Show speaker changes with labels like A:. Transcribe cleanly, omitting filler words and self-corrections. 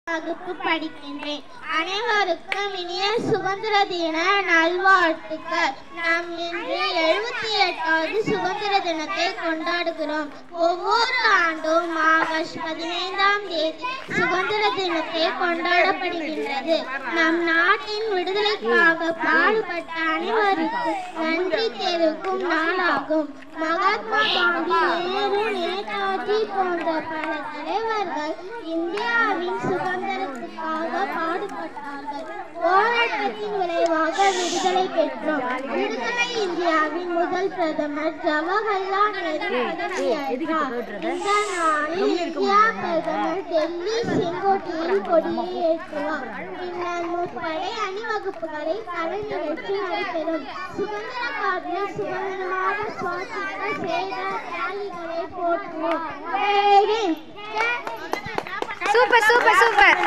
A: வகுப்பு படிக்கின்றேன். அனைவருக்கும் இனிய சுதந்திர தின நல்வாழ்த்துக்கள். நாம் இன்று 78வது சுதந்திர தினத்தை கொண்டாடுகிறோம். ஒவ்வொரு ஆண்டும் ஆகஸ்ட் 15ஆம் தேதி சுதந்திர தினத்தை கொண்டாடப்படுகின்றது. நம் நாட்டின் விடுதலைக்காக பாடுபட்ட அனைவருக்கும் நன்றி தெரிவிக்கும் நாளாகும். மகாத்மா காந்தி, நேரு, நேதாஜி போன்ற பல தலைவர்கள் இந்தியாவின் சுதந்திரத்துக்காக பாடுபட்டார்கள். போராட்டத்தின் விளைவாக விடுதலை பெற்றோம். விடுதலை இந்தியாவின் முதல் பிரதமர் ஜவஹர்லால் நேரு பதவியேற்றார். இந்த நாளில் இந்தியா பிரதமர் டெல்லி செங்கோட்டையில் கொடியை ஏற்றுவார். பின்னர் முப்படை அணிவகுப்புகளை கலை நிகழ்ச்சி நடைபெறும். சுதந்திர காற்றில் சுதந்திரமாக சுவாசிக்க செய்த தியாகிகளை போற்றுவோம்.
B: Super super super.